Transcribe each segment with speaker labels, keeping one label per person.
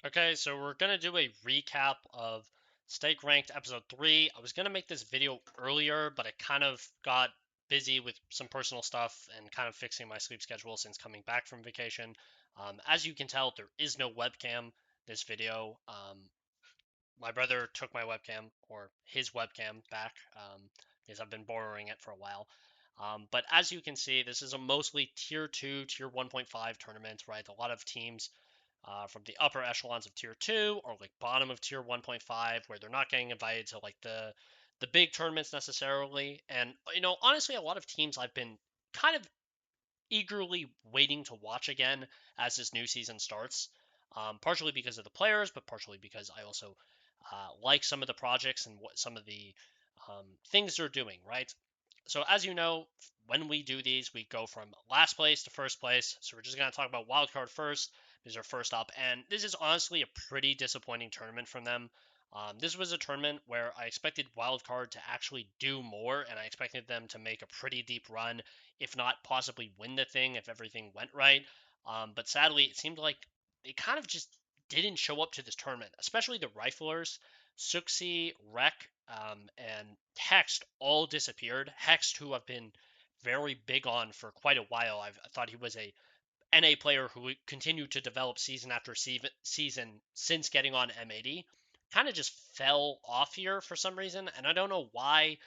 Speaker 1: Okay, so we're gonna do a recap of Stake Ranked Episode 3. I was gonna make this video earlier, but I kind of got busy with some personal stuff and kind of fixing my sleep schedule since coming back from vacation. As you can tell, there is no webcam this video. My brother took my webcam, or his webcam, back because I've been borrowing it for a while. But as you can see, this is a mostly Tier 2, Tier 1.5 tournament, right? A lot of teams from the upper echelons of tier 2 or like bottom of tier 1.5 where they're not getting invited to like the big tournaments necessarily. And honestly, a lot of teams I've been kind of eagerly waiting to watch again as this new season starts. Partially because of the players, but partially because I also like some of the projects and what some of the things they're doing, right? So as you know, when we do these, we go from last place to first place. So we're just going to talk about wildcard first. These are first up, and this is honestly a pretty disappointing tournament from them. This was a tournament where I expected wildcard to actually do more, and I expected them to make a pretty deep run, if not possibly win the thing if everything went right. But sadly, it seemed like they kind of just didn't show up to this tournament, especially the riflers. Suxi, Rek, and Hext all disappeared. Hext, who I've been very big on for quite a while, I thought he was a NA player who continued to develop season after season since getting on M80, kind of just fell off here for some reason, and I don't know why.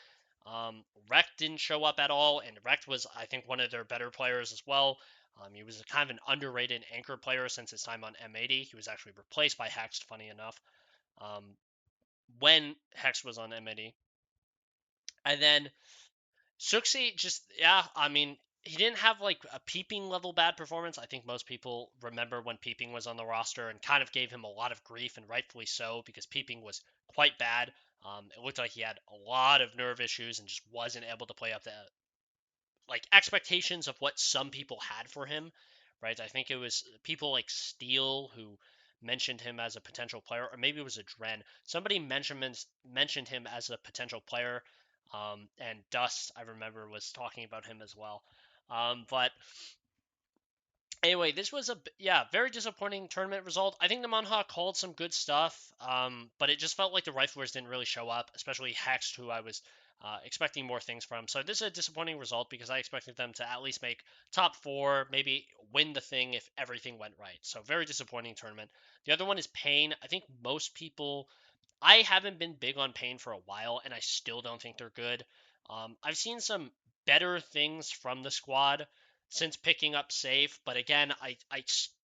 Speaker 1: Rekt didn't show up at all, and Rekt was, I think, one of their better players as well. He was kind of an underrated anchor player since his time on M80. He was actually replaced by Hext, funny enough, um, when Hext was on M80. And then Suxi just, yeah, I mean, he didn't have like a peeping level bad performance. I think most people remember when peeping was on the roster and kind of gave him a lot of grief, and rightfully so, because peeping was quite bad. It looked like he had a lot of nerve issues and just wasn't able to play up to like expectations of what some people had for him, right? I think it was people like Steele who mentioned him as a potential player, or maybe it was a Dren. Somebody mentioned him as a potential player, and Dust, I remember, was talking about him as well. But anyway, this was very disappointing tournament result. I think the Manha called some good stuff, but it just felt like the Riflers didn't really show up, especially Hext, who I was expecting more things from. So this is a disappointing result because I expected them to at least make top four, maybe win the thing if everything went right. So very disappointing tournament. The other one is Pain. I think most people. I haven't been big on Pain for a while, and I still don't think they're good. I've seen some better things from the squad since picking up Safe, but again, I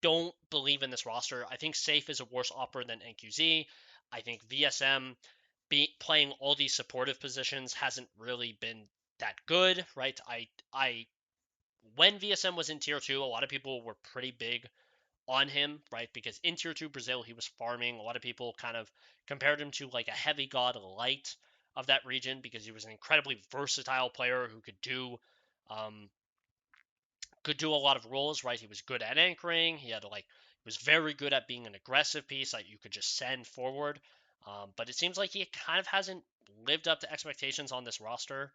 Speaker 1: don't believe in this roster. I think Safe is a worse offer than NQZ. I think VSM playing all these supportive positions hasn't really been that good, right? I when VSM was in tier 2, a lot of people were pretty big on him, right? Because in tier 2 Brazil, he was farming. A lot of people kind of compared him to like a heavy god light of that region because he was an incredibly versatile player who um, could do a lot of roles, right? He was good at anchoring. He was very good at being an aggressive piece that you could just send forward. But it seems like he kind of hasn't lived up to expectations on this roster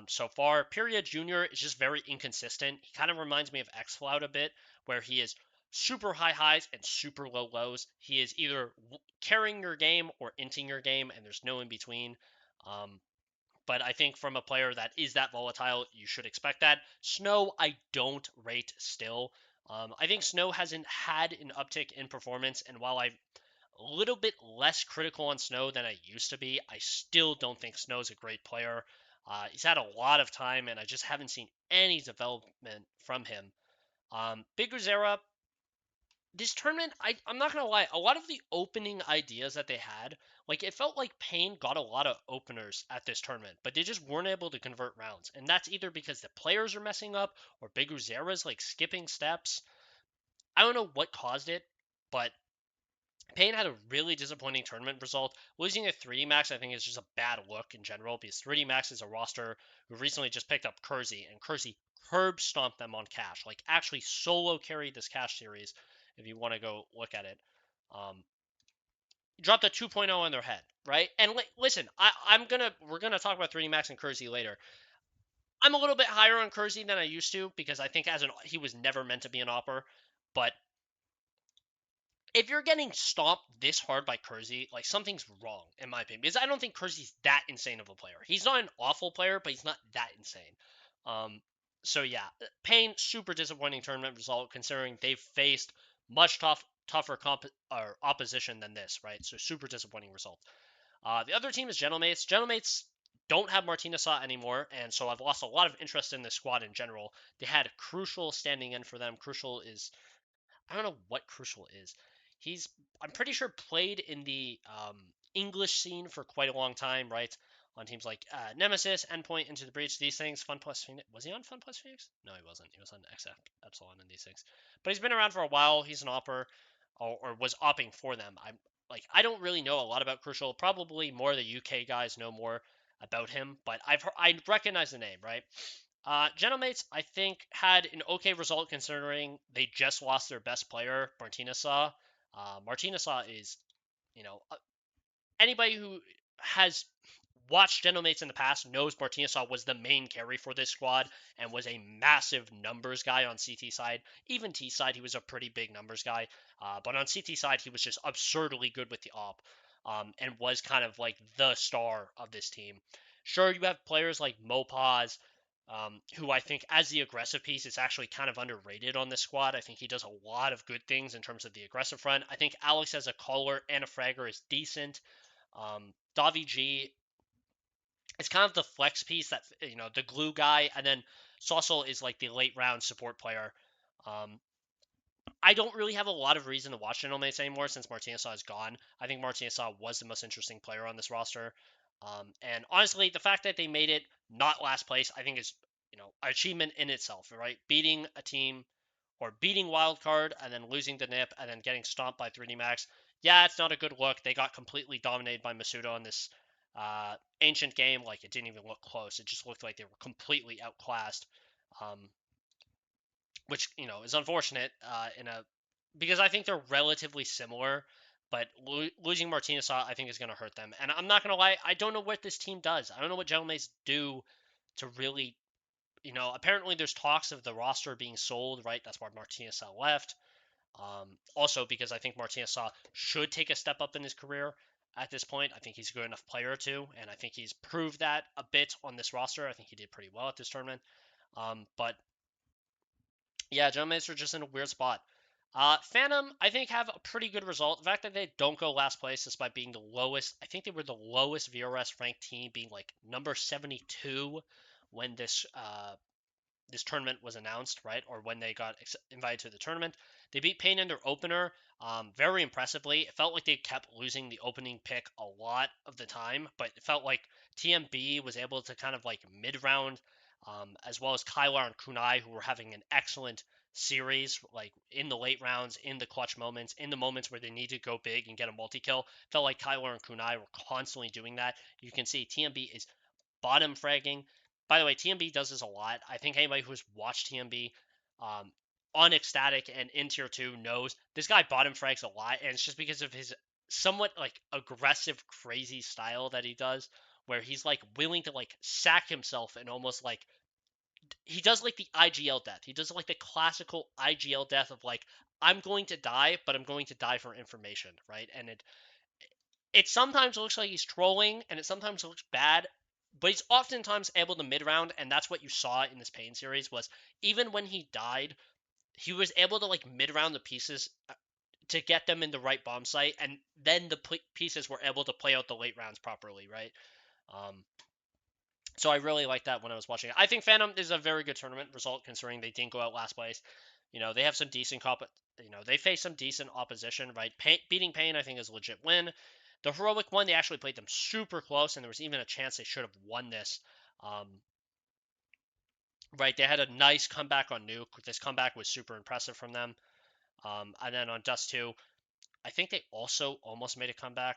Speaker 1: so far. Period Junior is just very inconsistent. He kind of reminds me of XFlout a bit, where he is super high highs and super low lows. He is either carrying your game or inting your game, and there's no in between. Um, but I think from a player that is that volatile, you should expect that. Snow, I don't rate still. I think Snow hasn't had an uptick in performance, and while I'm a little bit less critical on Snow than I used to be, I still don't think Snow's a great player. He's had a lot of time, and I just haven't seen any development from him. Big Rosera, this tournament, I'm not gonna lie, a lot of the opening ideas that they had, like it felt like Pain got a lot of openers at this tournament, but they just weren't able to convert rounds. And that's either because the players are messing up or Big Uzera's like skipping steps. I don't know what caused it, but Pain had a really disappointing tournament result. Losing a 3D Max, I think, is just a bad look in general because 3D Max is a roster who recently just picked up Kersey, and Kersey curb stomped them on cash. Like, actually solo carried this cash series if you want to go look at it. Um, dropped a 2.0 on their head, right? And listen, we're gonna talk about 3D Max and Kersey later. I'm a little bit higher on Kersey than I used to because I think he was never meant to be an opper, but if you're getting stomped this hard by Kersey, like something's wrong in my opinion. Because I don't think Kersey's that insane of a player. He's not an awful player, but he's not that insane. Um, so yeah, Payne, super disappointing tournament result considering they've faced much tougher or opposition than this, right? So super disappointing result. The other team is Gentlemates. Gentlemates don't have Martinez anymore, and so I've lost a lot of interest in this squad in general. They had Crucial standing in for them. Crucial is, I don't know what Crucial is. He's, I'm pretty sure, played in the English scene for quite a long time, right? On teams like Nemesis, Endpoint, Into the Breach, these things. Fun Plus Phoenix. Was he on Fun Plus Phoenix? No, he wasn't. He was on XF Epsilon and these things. But he's been around for a while. He's an opper, or was opping for them. I don't really know a lot about Crucial. Probably more the UK guys know more about him, but I recognize the name, right? Gentlemates, I think, had an okay result considering they just lost their best player, Martinez. Martinez is, you know, anybody who has watched Gentlemates in the past knows Martinez was the main carry for this squad and was a massive numbers guy on CT side. Even T side, he was a pretty big numbers guy. But on CT side, he was just absurdly good with the op, and was kind of like the star of this team. Sure, you have players like Mopaz, who I think, as the aggressive piece, is actually kind of underrated on this squad. I think he does a lot of good things in terms of the aggressive front. I think Alex as a caller and a fragger is decent. Davi G is kind of the flex piece that, the glue guy, and then Saucel is like the late round support player. Um, I don't really have a lot of reason to watch Gentlemates anymore since Martinez is gone. I think Martinez was the most interesting player on this roster. And honestly, the fact that they made it not last place, I think is, an achievement in itself, right? Beating a team or beating Wildcard and then losing the NIP and then getting stomped by 3D Max. Yeah, it's not a good look. They got completely dominated by Masuda in this ancient game. Like, it didn't even look close. It just looked like they were completely outclassed. Which is unfortunate in a because I think they're relatively similar, but losing Martinez I think is going to hurt them. And I'm not going to lie, I don't know what this team does. I don't know what Gentlemen's do to really, apparently there's talks of the roster being sold, right? That's why Martinez left. Also because I think Martinez should take a step up in his career at this point. I think he's a good enough player to, and I think he's proved that a bit on this roster. I think he did pretty well at this tournament. But yeah, Gentlemen's are just in a weird spot. Phantom, I think, have a pretty good result. The fact that they don't go last place despite being the lowest, I think they were the lowest VRS ranked team, being like number 72 when this tournament was announced, right? Or when they got invited to the tournament. They beat Payne in their opener very impressively. It felt like they kept losing the opening pick a lot of the time, but it felt like TMB was able to kind of like mid-round, as well as Kylar and Kunai, who were having an excellent series, like in the late rounds, in the clutch moments, in the moments where they need to go big and get a multi-kill. Felt like Kylar and Kunai were constantly doing that. You can see TMB is bottom fragging. By the way, TMB does this a lot. I think anybody who's watched TMB on Ecstatic and in Tier 2 knows this guy bottom frags a lot, and it's just because of his somewhat like aggressive, crazy style that he does, where he's like willing to like sack himself and almost like he does like the IGL death. He does like the classical IGL death of like I'm going to die, but I'm going to die for information, right? And it sometimes looks like he's trolling, and it sometimes looks bad, but he's oftentimes able to mid round, and that's what you saw in this Payne series. Was even when he died, he was able to like mid round the pieces to get them in the right bomb site, and then the pieces were able to play out the late rounds properly, right? Um, so I really like that when I was watching it. I think Phantom is a very good tournament result considering they didn't go out last place. They have some decent they face some decent opposition, right? Beating Payne, I think, is a legit win. The Heroic one, they actually played them super close, and there was even a chance they should have won this. Right, they had a nice comeback on Nuke. This comeback was super impressive from them. And then on Dust 2, I think they also almost made a comeback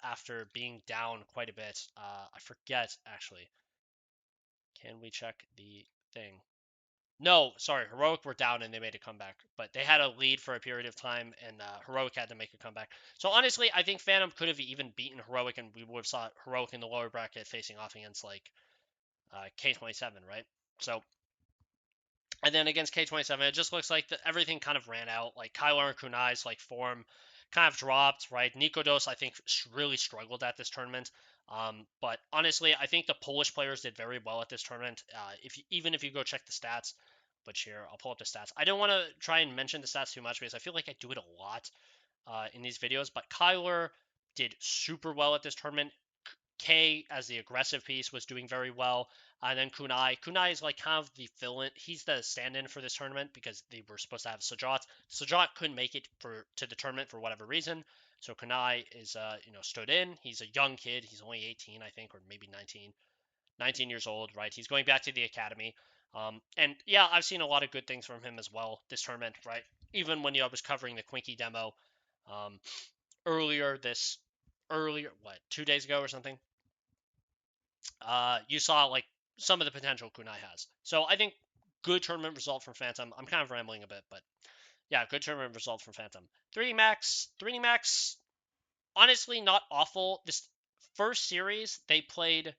Speaker 1: after being down quite a bit. I forget, actually. Can we check the thing? No, sorry, Heroic were down and they made a comeback, but they had a lead for a period of time, and Heroic had to make a comeback. So honestly, I think Phantom could have even beaten Heroic, and we would have saw Heroic in the lower bracket facing off against like K27, right? So And then against K27, it just looks like everything kind of ran out. Like Kyler and Kunai's like form kind of dropped, right? Nikodos, I think, really struggled at this tournament. But honestly, I think the Polish players did very well at this tournament. Even if you go check the stats, which here I'll pull up the stats. I don't want to try and mention the stats too much because I feel like I do it a lot in these videos. But Kyler did super well at this tournament. K as the aggressive piece was doing very well. And then Kunai. Kunai is like kind of the fill-in. He's the stand-in for this tournament because they were supposed to have Sajat. Sajat couldn't make it to the tournament for whatever reason. So Kunai is stood in. He's a young kid. He's only 18, I think, or maybe 19 years old, right? He's going back to the academy. And yeah, I've seen a lot of good things from him as well this tournament, right? Even when I was covering the Quinky demo um, earlier, what, 2 days ago or something, you saw like some of the potential Kunai has. So I think good tournament result from Phantom. I'm kind of rambling a bit, but yeah, good tournament result from Phantom. 3D Max, honestly, not awful. This first series, they played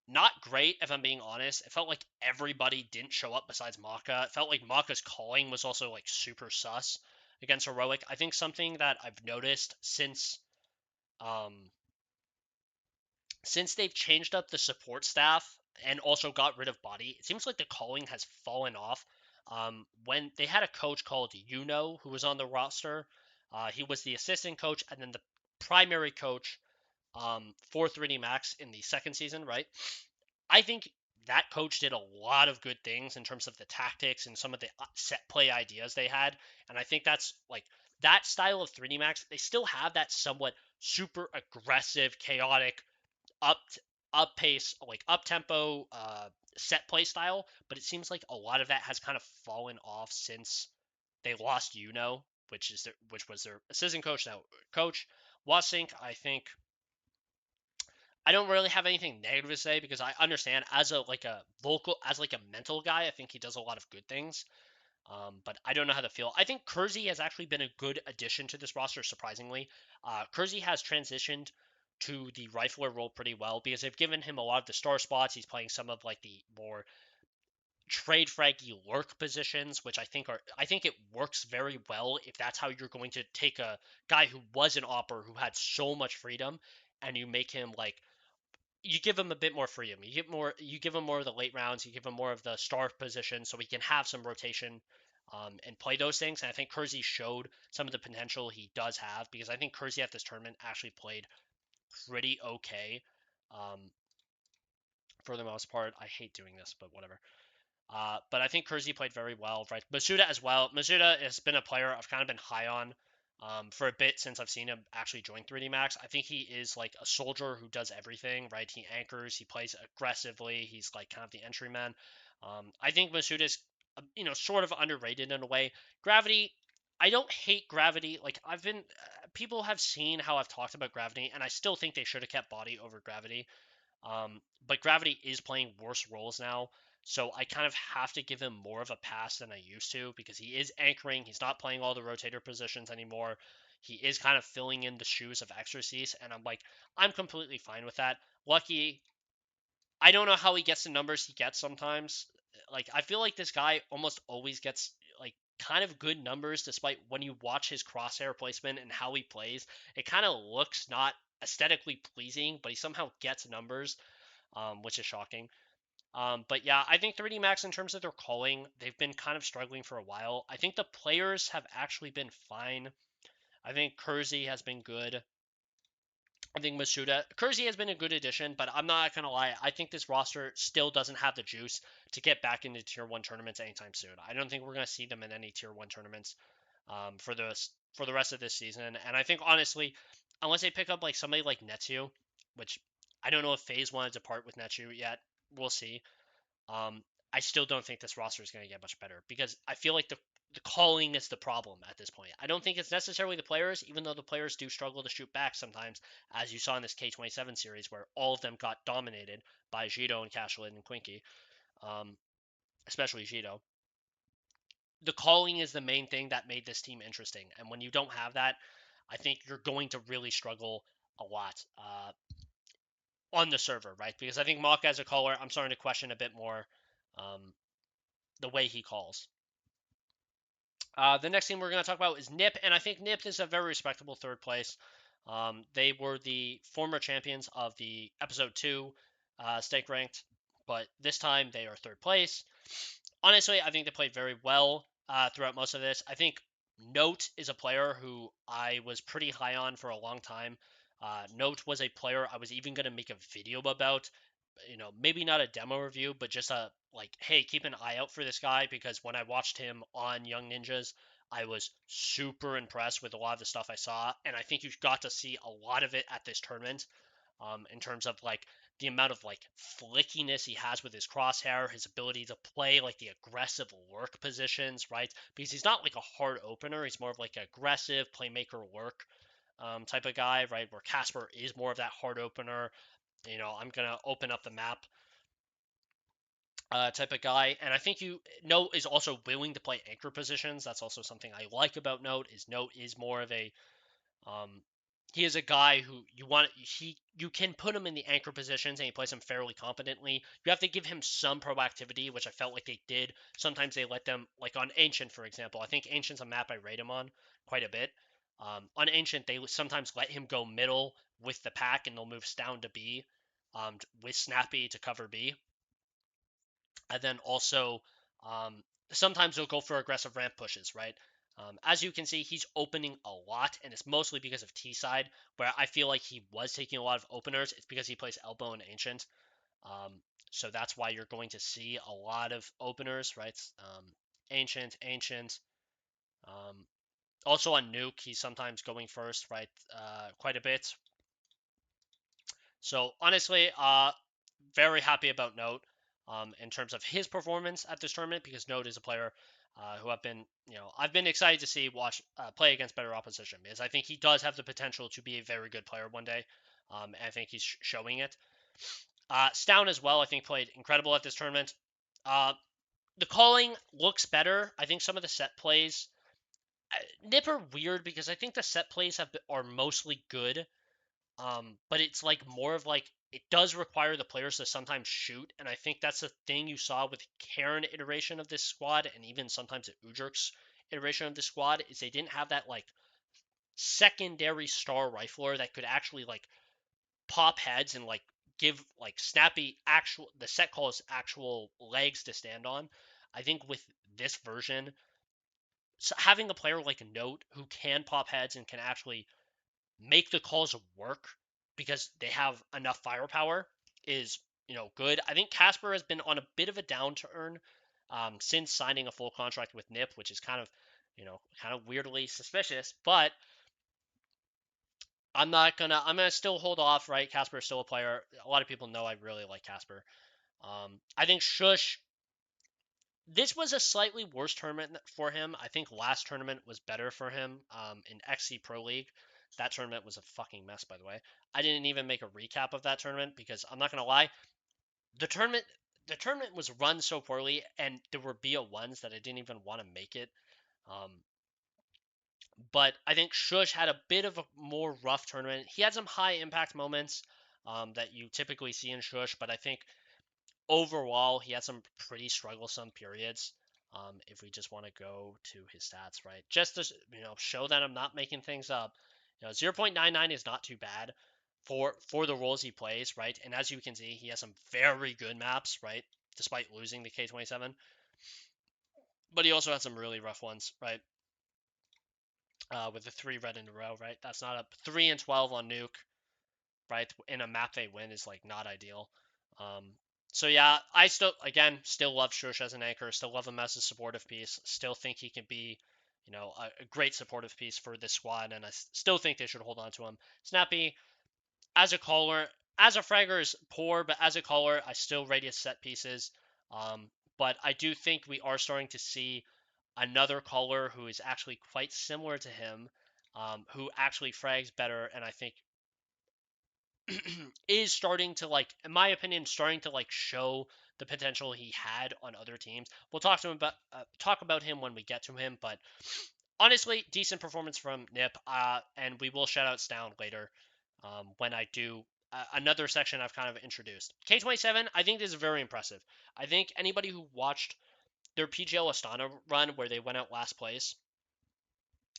Speaker 1: not great, if I'm being honest. It felt like everybody didn't show up besides Maka. It felt like Maka's calling was also like super sus against Heroic. I think something that I've noticed um, since they've changed up the support staff and also got rid of Body, it seems like the calling has fallen off. When they had a coach called Yuno who was on the roster, he was the assistant coach and then the primary coach for 3D Max in the second season, right? I think that coach did a lot of good things in terms of the tactics and some of the set play ideas they had. And I think that's like that style of 3D Max, they still have that somewhat super aggressive, chaotic, up up pace, like up tempo set play style, but it seems like a lot of that has kind of fallen off since they lost which was their assistant coach now coach Wasink. I think I don't really have anything negative to say because I understand as a mental guy, I think he does a lot of good things. But I don't know how to feel. I think Kersey has actually been a good addition to this roster, surprisingly. Kersey has transitioned to the rifler role pretty well because they've given him a lot of the star spots. He's playing some of like the more trade fraggy lurk positions, which I think it works very well if that's how you're going to take a guy who was an opper who had so much freedom and you make him like you give him a bit more freedom. You give him more of the late rounds. You give him more of the star position, so he can have some rotation and play those things. And I think Kersey showed some of the potential he does have because I think Kersey at this tournament actually played pretty okay um, for the most part. I hate doing this, but whatever. But I think Kersey played very well, right? Masuda as well. Masuda has been a player I've kind of been high on for a bit since I've seen him actually join 3D Max. I think he is like a soldier who does everything, right? He anchors, he plays aggressively, he's like kind of the entryman. I think Masuda is, sort of underrated in a way. Gravity, I don't hate Gravity. Like people have seen how I've talked about Gravity, and I still think they should have kept Body over Gravity. But Gravity is playing worse roles now, so I kind of have to give him more of a pass than I used to because he is anchoring. He's not playing all the rotator positions anymore. He is kind of filling in the shoes of Exorcise, and I'm completely fine with that. Lucky, I don't know how he gets the numbers he gets sometimes. Like, I feel like this guy almost always gets, like, kind of good numbers despite when you watch his crosshair placement and how he plays. It kind of looks not aesthetically pleasing, but he somehow gets numbers, which is shocking. But yeah, I think 3D Max, in terms of their calling, they've been kind of struggling for a while. I think the players have actually been fine. I think Kersey has been good. I think Masuda, Kersey has been a good addition, but I'm not gonna lie. I think this roster still doesn't have the juice to get back into Tier One tournaments anytime soon. I don't think we're gonna see them in any Tier One tournaments for the rest of this season. And I think honestly, unless they pick up like somebody like Netsu, which I don't know if FaZe wanted to part with Netsu yet, we'll see. Um, I still don't think this roster is going to get much better because I feel like the calling is the problem at this point. I don't think it's necessarily the players, even though the players do struggle to shoot back sometimes, as you saw in this K27 series where all of them got dominated by Jito and Cashlin and Quinky, um, especially Jito. The calling is the main thing that made this team interesting, and when you don't have that, I think you're going to really struggle a lot on the server, right? Because I think Maka as a caller, I'm starting to question a bit more. Um, the way he calls. The next team we're going to talk about is Nip, and I think Nip is a very respectable third place. They were the former champions of the episode 2 stake ranked, but this time they are third place. Honestly, I think they played very well throughout most of this. I think Note is a player who I was pretty high on for a long time. Note was a player I was even going to make a video about, maybe not a demo review, but just a like, hey, keep an eye out for this guy, because when I watched him on Young Ninjas, I was super impressed with a lot of the stuff I saw, and I think you got to see a lot of it at this tournament. In terms of like the amount of like flickiness he has with his crosshair, his ability to play like the aggressive lurk positions, right? Because he's not like a hard opener, he's more of like aggressive playmaker lurk type of guy, right? Where Casper is more of that hard opener, I'm gonna open up the map type of guy. And I think Note is also willing to play anchor positions. That's also something I like about Note. Is Note is more of a um, he is a guy who you can put him in the anchor positions and he plays them fairly competently. You have to give him some proactivity, which I felt like they did. Sometimes they let them, like on Ancient, for example. I think Ancient's a map I rate him on quite a bit. On Ancient, they sometimes let him go middle with the pack and they'll move down to B with Snappy to cover B. And then also, um, sometimes they'll go for aggressive ramp pushes, right? As you can see, he's opening a lot, and it's mostly because of T side, where I feel like he was taking a lot of openers. It's because he plays elbow and ancient. Um, so that's why you're going to see a lot of openers, right? Ancient. Um, Also on Nuke, he's sometimes going first, right? Quite a bit. So honestly, very happy about Note in terms of his performance at this tournament, because Note is a player who I've been excited to see watch play against better opposition, because I think he does have the potential to be a very good player one day, and I think he's showing it. Stown as well, I think played incredible at this tournament. The calling looks better. I think some of the set plays, Nip are weird because I think the set plays are mostly good. But it's like more of like it does require the players to sometimes shoot, and I think that's the thing you saw with Karin iteration of this squad, and even sometimes at Udrik's iteration of the squad, is they didn't have that like secondary star rifler that could actually like pop heads and like give like snappy actual the set calls actual legs to stand on. I think with this version, so having a player like a Note who can pop heads and can actually make the calls work because they have enough firepower is good. I think Casper has been on a bit of a downturn since signing a full contract with Nip, which is kind of weirdly suspicious. But I'm gonna still hold off. Right, Casper is still a player. A lot of people know I really like Casper. I think Shush. This was a slightly worse tournament for him. I think last tournament was better for him in XC Pro League. That tournament was a fucking mess, by the way. I didn't even make a recap of that tournament because I'm not gonna lie, the tournament the tournament was run so poorly, and there were BO1s that I didn't even want to make it. Um, but I think Shush had a bit of a more rough tournament. He had some high impact moments that you typically see in Shush, but I think overall, he had some pretty strugglesome periods. If we just want to go to his stats, right, just to show that I'm not making things up, 0.99 is not too bad for the roles he plays, right? And as you can see, he has some very good maps, right? Despite losing the K27, but he also had some really rough ones, right? With the 3 red in a row, right? That's not a 3 and 12 on Nuke, right? In a map they win is like not ideal. Um, so yeah, I still love Shush as an anchor, still love him as a supportive piece, still think he can be, a great supportive piece for this squad, and I still think they should hold on to him. Snappy, as a caller, as a fragger is poor, but as a caller, I still rate his set pieces. Um, but I do think we are starting to see another caller who is actually quite similar to him, who actually frags better, and I think is starting to like, in my opinion, starting to like show the potential he had on other teams. We'll talk about him when we get to him, but honestly, decent performance from Nip, and we will shout out Stown later when I do another section I've kind of introduced. K27, I think this is very impressive. I think anybody who watched their PGL Astana run where they went out last place.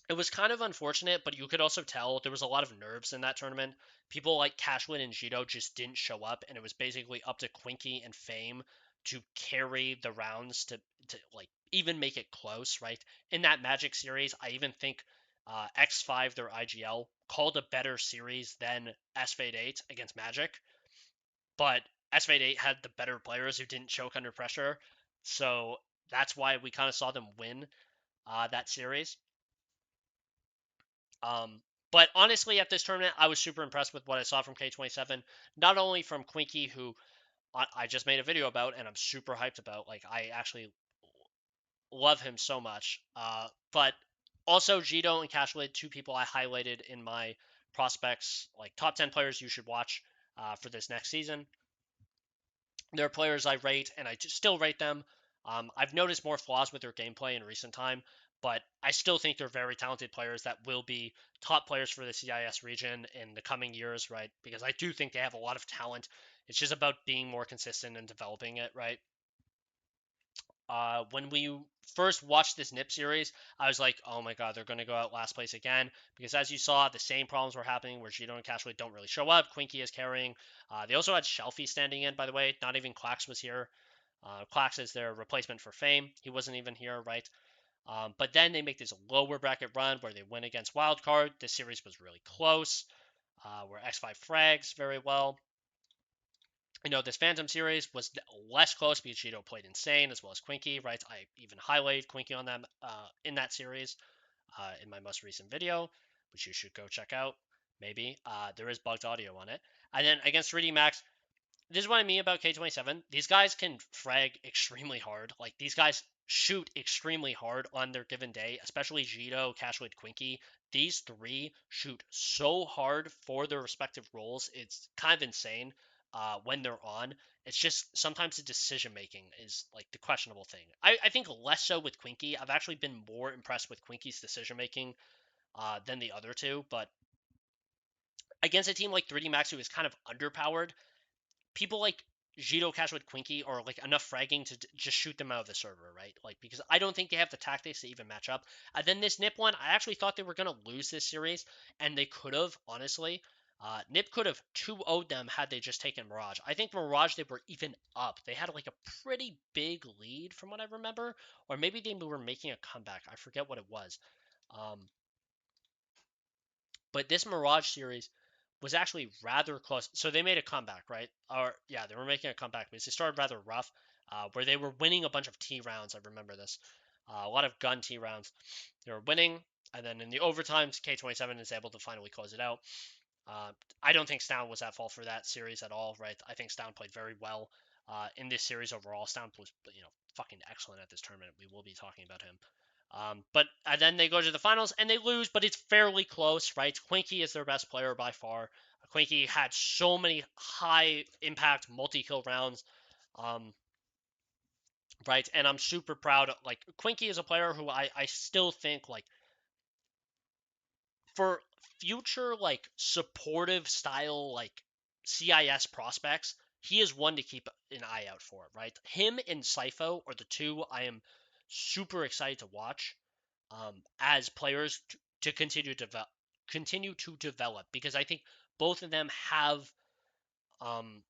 Speaker 1: It was kind of unfortunate, but you could also tell there was a lot of nerves in that tournament. People like Cashwin and Jito just didn't show up, and it was basically up to Quinky and Fame to carry the rounds to like even make it close, right? In that Magic series, I even think X5, their IGL, called a better series than S-Fade 8 against Magic, but S-Fade 8 had the better players who didn't choke under pressure, so that's why we kind of saw them win that series. But honestly, at this tournament, I was super impressed with what I saw from K27. Not only from Quinky, who I just made a video about and I'm super hyped about. Like, I actually love him so much. But also Jito and Cashwin, two people I highlighted in my prospects, like top 10 players you should watch for this next season. They're players I rate, and I still rate them. I've noticed more flaws with their gameplay in recent time, but I still think they're very talented players that will be top players for the CIS region in the coming years, right? Because I do think they have a lot of talent. It's just about being more consistent and developing it, right? When we first watched this NIP series, I was like, oh my god, they're going to go out last place again. Because as you saw, the same problems were happening where Jito and Cashway don't really show up. Quinky is carrying. They also had Shelfie standing in, by the way. Not even Clax was here. Clax is their replacement for Fame. He wasn't even here, right? But then they make this lower bracket run where they win against Wildcard. This series was really close, where X5 frags very well. This Phantom series was less close because Jito played insane as well as Quinky, right? I even highlighted Quinky on them in that series in my most recent video, which you should go check out. Maybe there is bugged audio on it. And then against 3D Max, this is what I mean about K27. These guys can frag extremely hard. Like these guys shoot extremely hard on their given day, especially Jito, Cashwood, Quinky. These three shoot so hard for their respective roles. It's kind of insane when they're on. It's just sometimes the decision making is like the questionable thing. I think less so with Quinky. I've actually been more impressed with Quinky's decision making than the other two, but against a team like 3D Max who is kind of underpowered, people like Jito, Cashwood, Quinky are like enough fragging to just shoot them out of the server, right? Like because I don't think they have the tactics to even match up. And then this NIP one, I actually thought they were gonna lose this series, and they could have honestly. NIP could have 2-0'd them had they just taken Mirage. I think Mirage they were even up. They had like a pretty big lead from what I remember, or maybe they were making a comeback. I forget what it was. Um, but this Mirage series was actually rather close. So they made a comeback, right? Or yeah, they were making a comeback because they started rather rough, where they were winning a bunch of T rounds. I remember this, a lot of gun T rounds. They were winning, and then in the overtimes, K27 is able to finally close it out. Uh, I don't think Stound was at fault for that series at all, right? I think Stound played very well in this series overall. Stound was, fucking excellent at this tournament. We will be talking about him. But then they go to the finals and they lose, but it's fairly close, right? Quinky is their best player by far. Quinky had so many high impact multi kill rounds, um, right? And I'm super proud. Like Quinky is a player who I still think like for future like supportive style like CIS prospects, he is one to keep an eye out for, right? Him and Sypho are the two I am super excited to watch as players to continue to develop because I think both of them have um,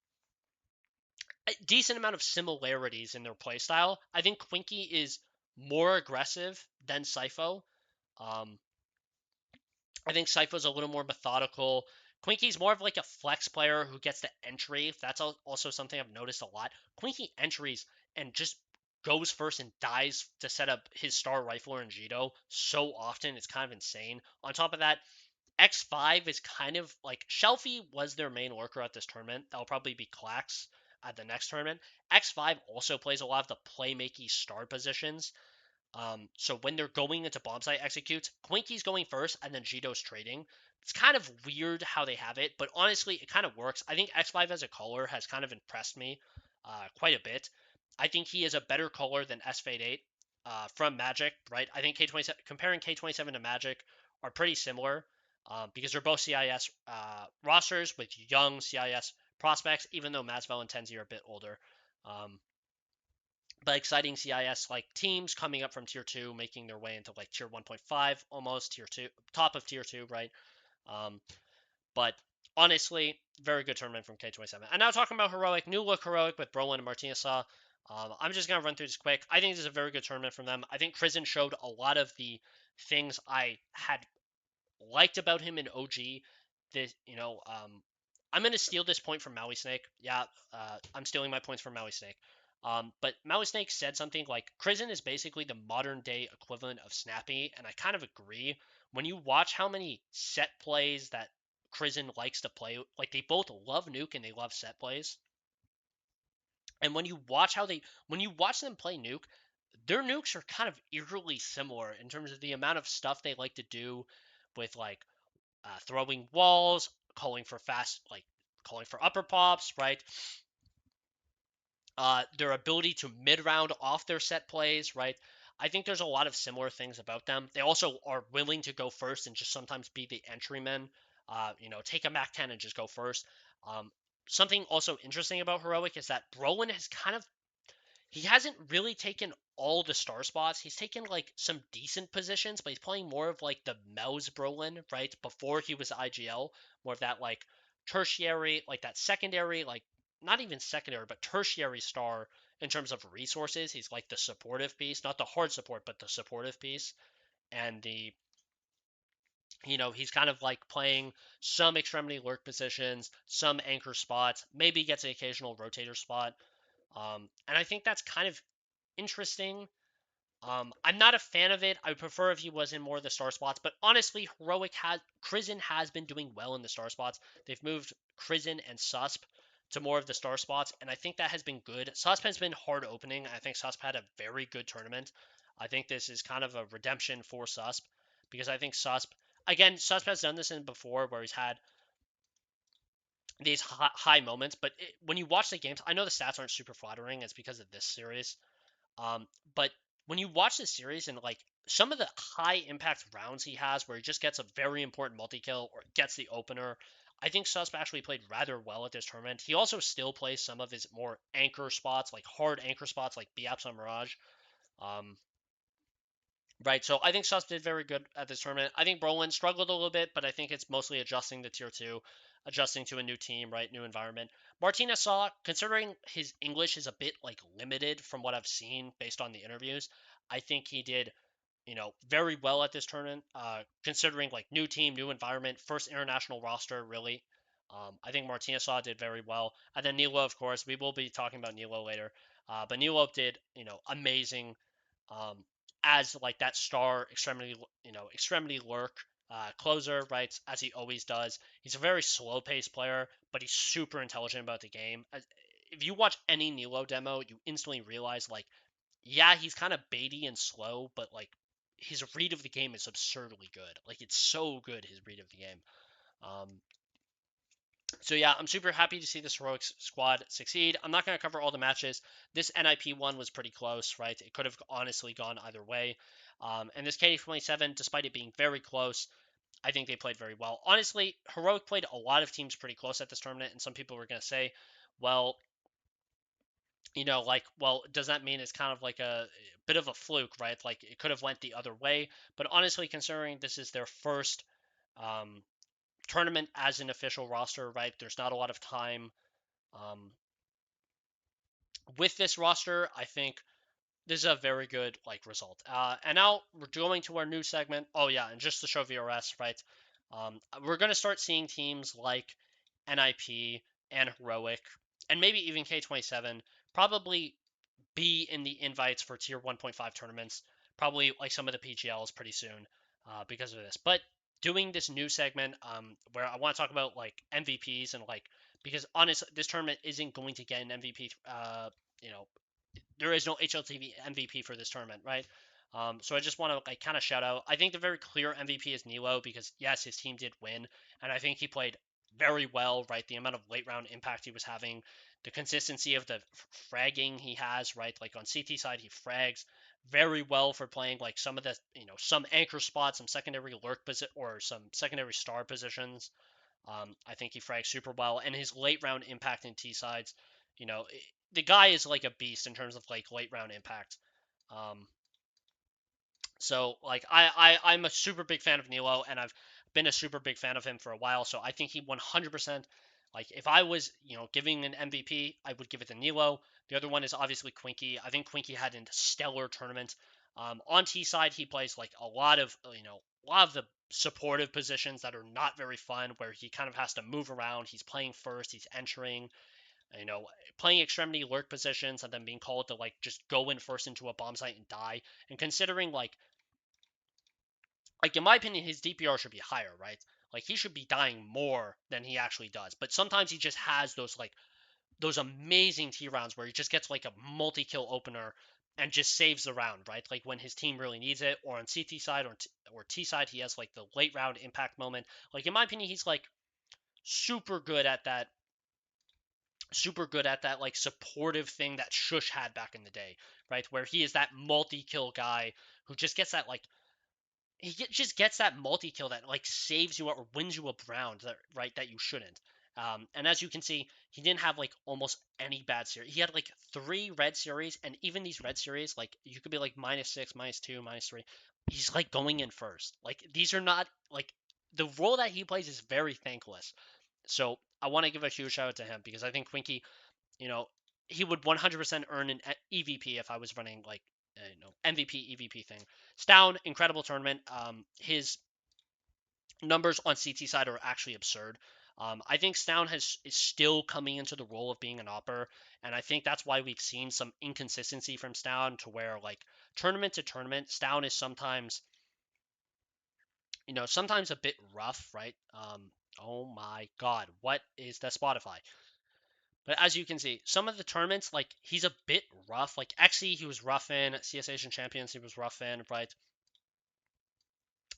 Speaker 1: a decent amount of similarities in their play style. I think Quinky is more aggressive than Sypho. Um, I think Sypho's a little more methodical. Quinky's more of like a flex player who gets the entry. That's also something I've noticed a lot. Quinky entries and just goes first and dies to set up his star rifler in Jito so often. It's kind of insane. On top of that, X5 is kind of like Shelfie was their main lurker at this tournament. That'll probably be Clax at the next tournament. X5 also plays a lot of the playmaking star positions. So when they're going into bomb site executes, Quinky's going first and then Jito's trading. It's kind of weird how they have it, but honestly, it kind of works. I think X5 as a caller has kind of impressed me quite a bit. I think he is a better caller than S Fade 8 from Magic, right? I think K27 comparing K27 to Magic are pretty similar because they're both CIS rosters with young CIS prospects, even though Mats Valentenzi are a bit older. Um, but exciting CIS like teams coming up from tier 2, making their way into like tier 1.5, almost tier 2, top of tier 2, right? Um, but honestly, very good tournament from K27. And now talking about Heroic, new look Heroic with Brolin and Martinez Saw. I'm just going to run through this quick. I think this is a very good tournament from them. I think Krizen showed a lot of the things I had liked about him in OG. This, I'm going to steal this point from Maui Snake. Yeah, I'm stealing my points from Maui Snake. But Maui Snake said something like Krizen is basically the modern day equivalent of Snappy, and I kind of agree. When you watch how many set plays that Krizen likes to play, like they both love Nuke and they love set plays. And when you watch them play Nuke, their nukes are kind of eerily similar in terms of the amount of stuff they like to do with like throwing walls, calling for upper pops, right? Their ability to mid round off their set plays, right? I think there's a lot of similar things about them. They also are willing to go first and just sometimes be the entryman. Take a Mac 10 and just go first. Something also interesting about Heroic is that Brolin has he hasn't really taken all the star spots. He's taken like some decent positions, but he's playing more of like the Mel's Brolin, right? Before he was IGL, more of that like tertiary, like that secondary, like not even secondary, but tertiary star in terms of resources. He's like the supportive piece, not the hard support, but the supportive piece. And he's kind of like playing some extremity lurk positions, some anchor spots, maybe gets an occasional rotator spot. And I think that's kind of interesting. I'm not a fan of it. I would prefer if he was in more of the star spots. But honestly, Krizen has been doing well in the star spots. They've moved Krizen and Susp to more of the star spots, and I think that has been good. Susp has been hard opening. I think Susp had a very good tournament. I think this is kind of a redemption for Susp because I think Susp has done this in before where he's had these high moments, but when you watch the games, I know the stats aren't super flattering. It's because of this series. But when you watch the series and like some of the high impact rounds he has, where he just gets a very important multi kill or gets the opener, I think Susp actually played rather well at this tournament. He also still plays some of his more anchor spots, like hard anchor spots, like Biaps on Mirage. Um, right, so I think Susp did very good at this tournament. I think Brolin struggled a little bit, but I think it's mostly adjusting to tier two, adjusting to a new team, right, new environment. Martinez Saw, considering his English is a bit like limited from what I've seen based on the interviews, I think he did very well at this tournament, considering like new team, new environment, first international roster, really. I think Martinez Saw did very well. And then Nilo, of course, we will be talking about Nilo later. But Nilo did, amazing um, as like that star extremity lurk closer, right? As he always does. He's a very slow paced player, but he's super intelligent about the game. If you watch any Nilo demo, you instantly realize like, yeah, he's kind of baity and slow, but like his read of the game is absurdly good. Like it's so good his read of the game. Um, so yeah, I'm super happy to see this heroic squad succeed. I'm not going to cover all the matches. This NIP one was pretty close, right? It could have honestly gone either way. And this KD27, despite it being very close, I think they played very well. Honestly, Heroic played a lot of teams pretty close at this tournament, and some people were going to say, well, does that mean it's kind of like a bit of a fluke, right? Like it could have went the other way. But honestly, considering this is their first um, tournament as an official roster, right? There's not a lot of time um, with this roster. I think this is a very good like result. And now we're going to our new segment. Oh yeah, and just to show VRS, right? We're gonna start seeing teams like NIP and Heroic, and maybe even K27 probably be in the invites for tier 1.5 tournaments, probably like some of the PGLs pretty soon because of this. But doing this new segment where I want to talk about like MVPs and like because honestly, this tournament isn't going to get an MVP. You know, there is no HLTV MVP for this tournament, right? So I just want to like kind of shout out. I think the very clear MVP is Nilo because yes, his team did win, and I think he played very well. Right, the amount of late round impact he was having, the consistency of the fragging he has. Right, like on CT side, he frags very well for playing like some of the some anchor spots, some secondary lurk or some secondary star positions. I think he frags super well, and his late round impact in T sides, you know, the guy is like a beast in terms of like late round impact. So like I'm a super big fan of Nilo, and I've been a super big fan of him for a while. So I think he 100%. Like if I was giving an MVP, I would give it to Nilo. The other one is obviously Quinky. I think Quinky had a stellar tournament. On T side, he plays like a lot of a lot of the supportive positions that are not very fun, where he kind of has to move around. He's playing first. He's entering you know, playing extremity lurk positions and then being called to like just go in first into a bomb site and die. And considering like in my opinion, his DPR should be higher, right? Like he should be dying more than he actually does. But sometimes he just has those amazing T rounds where he just gets like a multi-kill opener and just saves the round, right? Like when his team really needs it, or on CT side or T side, he has like the late round impact moment. Like in my opinion, he's like super good at that like supportive thing that Shush had back in the day, right? Where he is that multi-kill guy who just gets that like just gets that multi-kill that like saves you or wins you a round, that, right? That you shouldn't. And as you can see, he didn't have like almost any bad series. He had like 3 red series, and even these red series, like you could be like -6, -2, -3. He's like going in first. Like these are not like the role that he plays is very thankless. So I want to give a huge shout out to him because I think Quinky, you know, he would 100% earn an EVP if I was running like MVP EVP thing. Stown, incredible tournament. His numbers on CT side are actually absurd. I think Stown is still coming into the role of being an opper, and I think that's why we've seen some inconsistency from Stown to where like tournament to tournament, Stown is sometimes sometimes a bit rough, right? Oh my God, what is the Spotify? But as you can see, some of the tournaments, like he's a bit rough. Like XE, he was rough in. CS Asian Champions, he was rough in, right?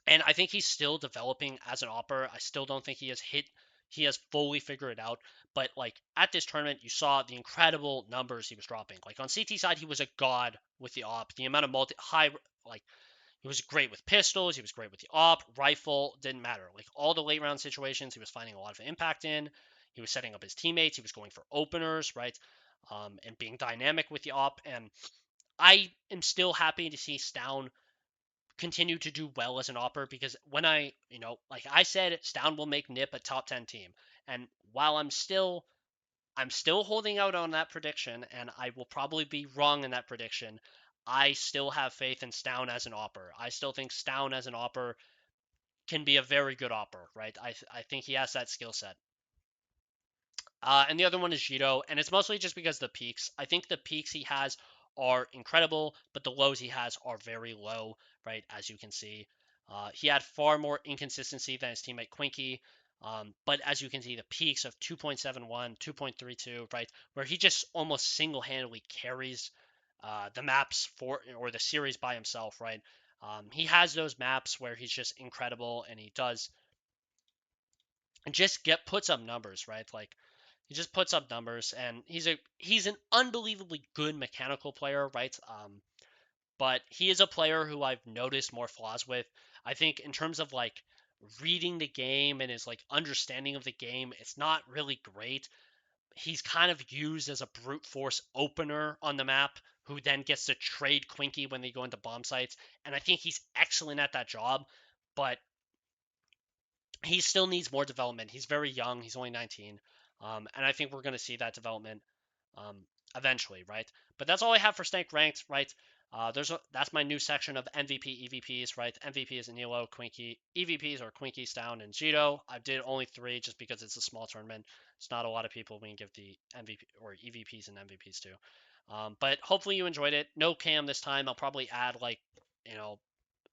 Speaker 1: And I think he's still developing as an opper. I still don't think he has fully figured it out. But like at this tournament, you saw the incredible numbers he was dropping. Like on CT side, he was a god with the op. The amount of like he was great with pistols. He was great with the op, rifle, didn't matter. Like all the late round situations, he was finding a lot of impact in. He was setting up his teammates. He was going for openers, right? And being dynamic with the op. And I am still happy to see Stown continue to do well as an opper because when like I said, Stown will make NIP a top 10 team. And while I'm still holding out on that prediction, and I will probably be wrong in that prediction. I still have faith in Stown as an opper. I still think Stown as an opper can be a very good opper, right? I think he has that skill set. And the other one is Jito, and it's mostly just because the peaks. I think the peaks he has are incredible, but the lows he has are very low, right? As you can see, he had far more inconsistency than his teammate Quinky. But as you can see, the peaks of 2.71, 2.32, right, where he just almost single-handedly carries the maps or the series by himself, right? He has those maps where he's just incredible, and he does just get puts up numbers, right? Like he just puts up numbers, and he's an unbelievably good mechanical player, right? But he is a player who I've noticed more flaws with. I think in terms of like reading the game and his like understanding of the game, it's not really great. He's kind of used as a brute force opener on the map, who then gets to trade Quinky when they go into bomb sites, and I think he's excellent at that job. But he still needs more development. He's very young. He's only 19. And I think we're going to see that development um, eventually, right? But that's all I have for Stank Ranked, right? That's my new section of MVP, EVPs, right? MVP is Nilo, Quinky. EVPs are Quinky, Stown, and Jito. I did only 3 just because it's a small tournament. It's not a lot of people we can give the MVP or EVPs and MVPs to. But hopefully you enjoyed it. No cam this time. I'll probably add like, you know,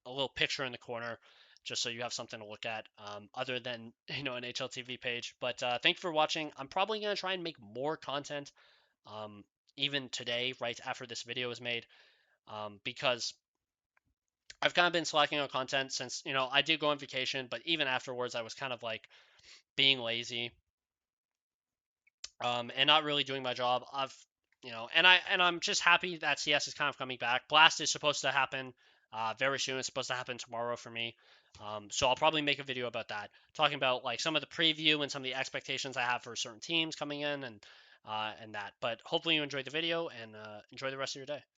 Speaker 1: a little picture in the corner just so you have something to look at other than an HLTV page. But thank you for watching. I'm probably going to try and make more content um, even today, right after this video is made, because I've kind of been slacking on content since I did go on vacation, but even afterwards I was kind of like being lazy and not really doing my job. I'm just happy that CS is kind of coming back. Blast is supposed to happen very soon. It's supposed to happen tomorrow for me. So I'll probably make a video about that, talking about like some of the preview and some of the expectations I have for certain teams coming in, and and that. But hopefully you enjoyed the video and enjoy the rest of your day.